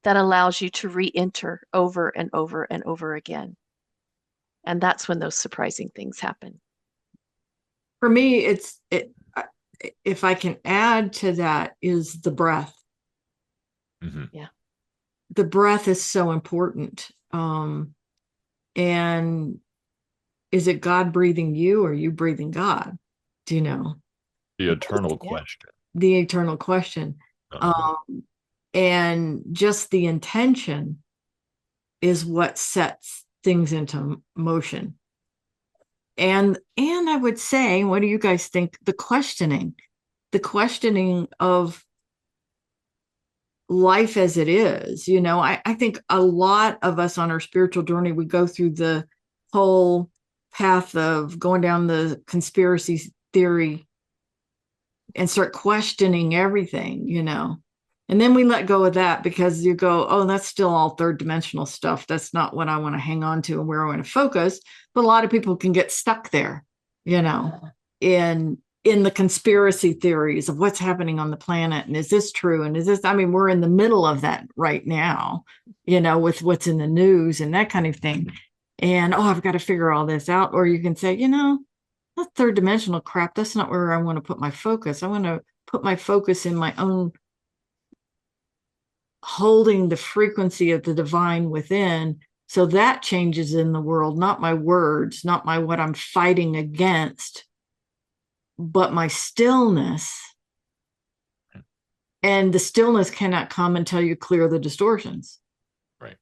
that allows you to re-enter over and over and over again. And that's when those surprising things happen. For me, if I can add to that, is the breath. Mm-hmm. Yeah. The breath is so important. And is it God breathing you or you breathing God? Do you know? The eternal question. The eternal question. Uh-huh. And just the intention is what sets things into motion. And I would say, what do you guys think? The questioning of life as it is. I think a lot of us on our spiritual journey, we go through the whole path of going down the conspiracy theory and start questioning everything, and then we let go of that because you go, oh, that's still all third dimensional stuff. That's not what I want to hang on to and where I want to focus. But a lot of people can get stuck there, in the conspiracy theories of what's happening on the planet. And is this true? And is this, we're in the middle of that right now, with what's in the news and that kind of thing. And, oh, I've got to figure all this out. Or you can say, that third dimensional crap, that's not where I want to put my focus. I want to put my focus in my own holding the frequency of the divine within. So that changes in the world, not my words, not what I'm fighting against, but my stillness. And the stillness cannot come until you clear the distortions. Right.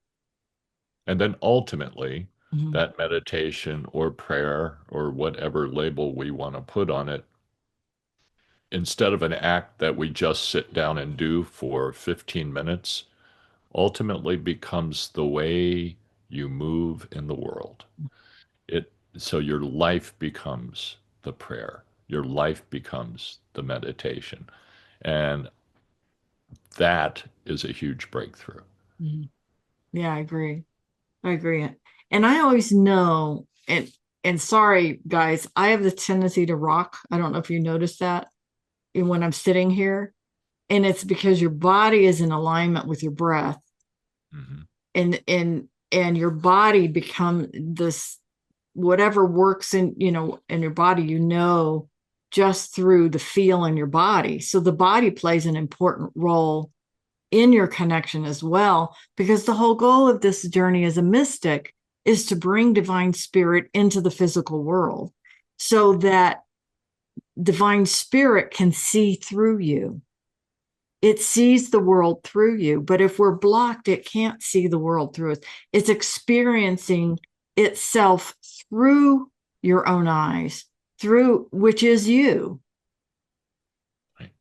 And then ultimately, that meditation or prayer or whatever label we want to put on it, instead of an act that we just sit down and do for 15 minutes, ultimately becomes the way you move in the world. So your life becomes the prayer. Your life becomes the meditation. And that is a huge breakthrough. Yeah, I agree. And I always know, and sorry, guys, I have the tendency to rock. I don't know if you noticed that when I'm sitting here. And it's because your body is in alignment with your breath. And your body become this, whatever works in your body, just through the feel in your body. So the body plays an important role in your connection as well, because the whole goal of this journey as a mystic is to bring divine spirit into the physical world so that divine spirit can see through you. It sees the world through you, but if we're blocked, it can't see the world through us. It's experiencing itself through your own eyes, through which is you. Right.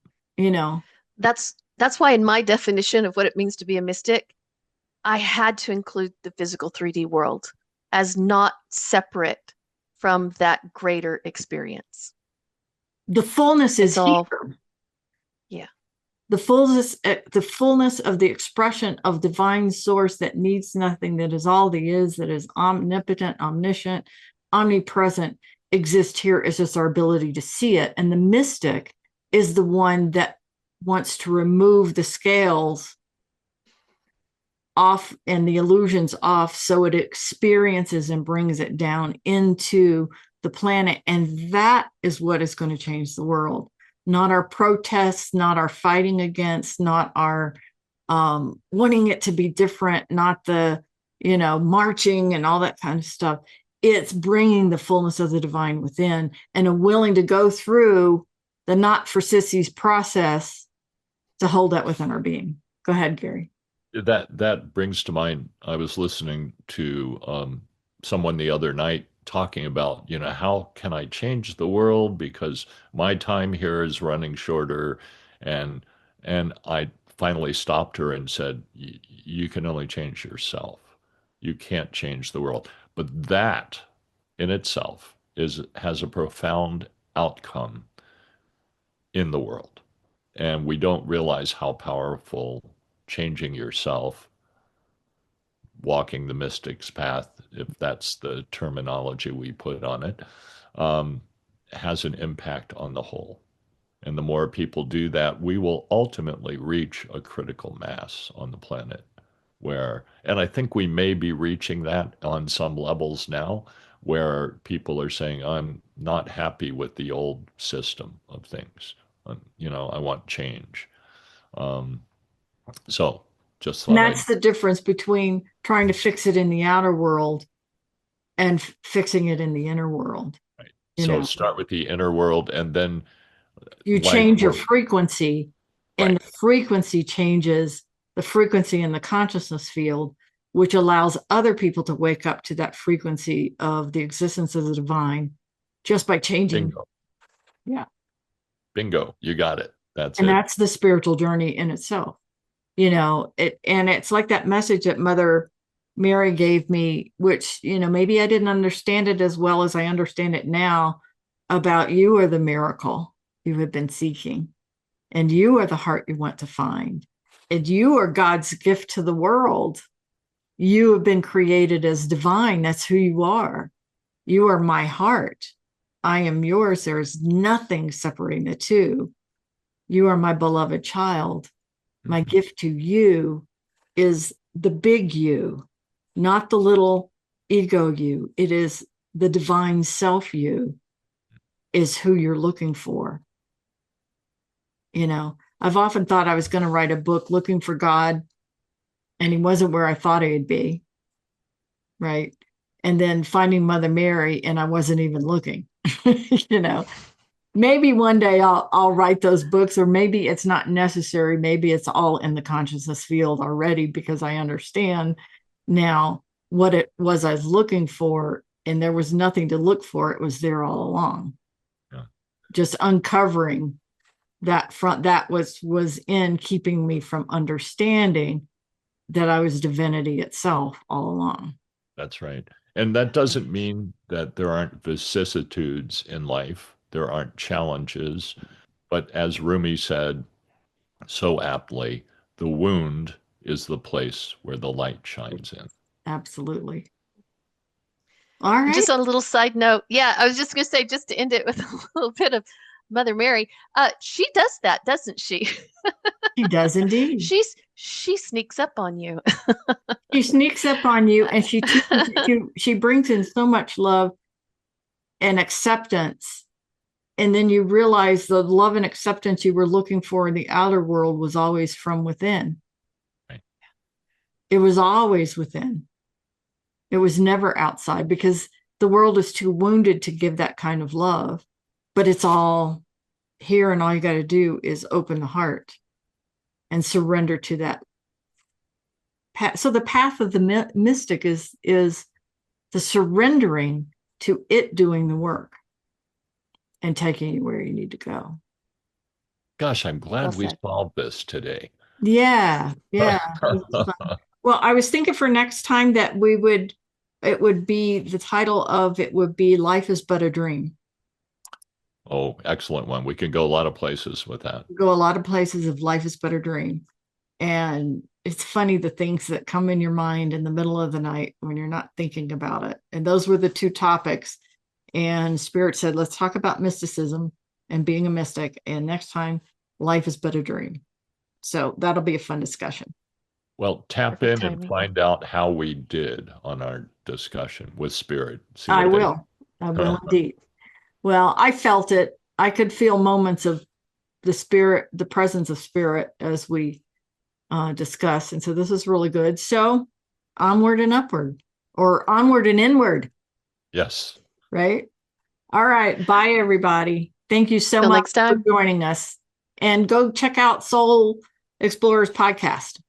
That's why in my definition of what it means to be a mystic, I had to include the physical 3D world as not separate from that greater experience. The fullness is all here. Yeah. The fullness of the expression of divine source that needs nothing, that is all that is omnipotent, omniscient, omnipresent, exists here. It's just our ability to see it. And the mystic is the one that wants to remove the scales off and the illusions off, so it experiences and brings it down into the planet. And that is what is going to change the world. Not our protests, not our fighting against, not our wanting it to be different, not the, marching and all that kind of stuff. it's bringing the fullness of the divine within and a willing to go through the not for sissies process to hold that within our being. Go ahead, Gary. That brings to mind, I was listening to someone the other night talking about, how can I change the world because my time here is running shorter, and I finally stopped her and said, you can only change yourself. You can't change the world. But that in itself has a profound outcome in the world. And we don't realize how powerful changing yourself, walking the mystic's path, if that's the terminology we put on it, has an impact on the whole. And the more people do that, we will ultimately reach a critical mass on the planet and I think we may be reaching that on some levels now, where people are saying, I'm not happy with the old system of things. I want change. Um, so just And thought that's the difference between trying to fix it in the outer world and fixing it in the inner world. right. You So know, start with the inner world, and then you like change your we're- frequency, and right, the frequency changes the frequency in the consciousness field, which allows other people to wake up to that frequency of the existence of the divine just by changing. bingo, Yeah. bingo, you got it. That's And it. that's the spiritual journey in itself. And it's like that message that Mother Mary gave me, which, maybe I didn't understand it as well as I understand it now, about you are the miracle you have been seeking, and you are the heart you want to find, and you are God's gift to the world. You have been created as divine. That's who you are. You are my heart. I am yours. There is nothing separating the two. You are my beloved child. My gift to you is the big you, not the little ego you. It is the divine self you is who you're looking for. I've often thought I was going to write a book looking for God, and he wasn't where I thought he'd be. Right. And then finding Mother Mary, and I wasn't even looking. Maybe one day I'll write those books, or maybe it's not necessary. Maybe it's all in the consciousness field already, because I understand now what it was I was looking for, and there was nothing to look for. It was there all along. Yeah. Just uncovering that front that was in keeping me from understanding that I was divinity itself all along. That's right. And that doesn't mean that there aren't vicissitudes in life. There aren't challenges. But as Rumi said so aptly, the wound is the place where the light shines in. Absolutely. All right. Just on a little side note, yeah, I was just going to say, just to end it with a little bit of Mother Mary, she does that, doesn't she? She does indeed. She sneaks up on you. She sneaks up on you, and she brings in so much love and acceptance. And then you realize the love and acceptance you were looking for in the outer world was always from within. Right. It was always within. It was never outside, because the world is too wounded to give that kind of love. But it's all here, and all you got to do is open the heart and surrender to that. So the path of the mystic is the surrendering to it doing the work and taking you where you need to go. Gosh, I'm glad we said. solved this today. Yeah. Well, I was thinking for next time that it would be, the title of it would be Life is But a Dream. Oh, excellent one. We can go a lot of places with that. Go a lot of places of Life is But a Dream. And it's funny, the things that come in your mind in the middle of the night when you're not thinking about it. And those were the two topics. And Spirit said, let's talk about mysticism and being a mystic. And next time, life is but a dream. So that'll be a fun discussion. Well, tap Perfect in and timing. find out how we did on our discussion with Spirit. See I what will indeed. Well, I felt it. I could feel moments of the Spirit, the presence of Spirit, as we discuss. And so this is really good. So onward and upward, or onward and inward. Yes. Right? All right. Bye, everybody. Thank you so Till much next time. for joining us. And go check out Soul Explorers podcast.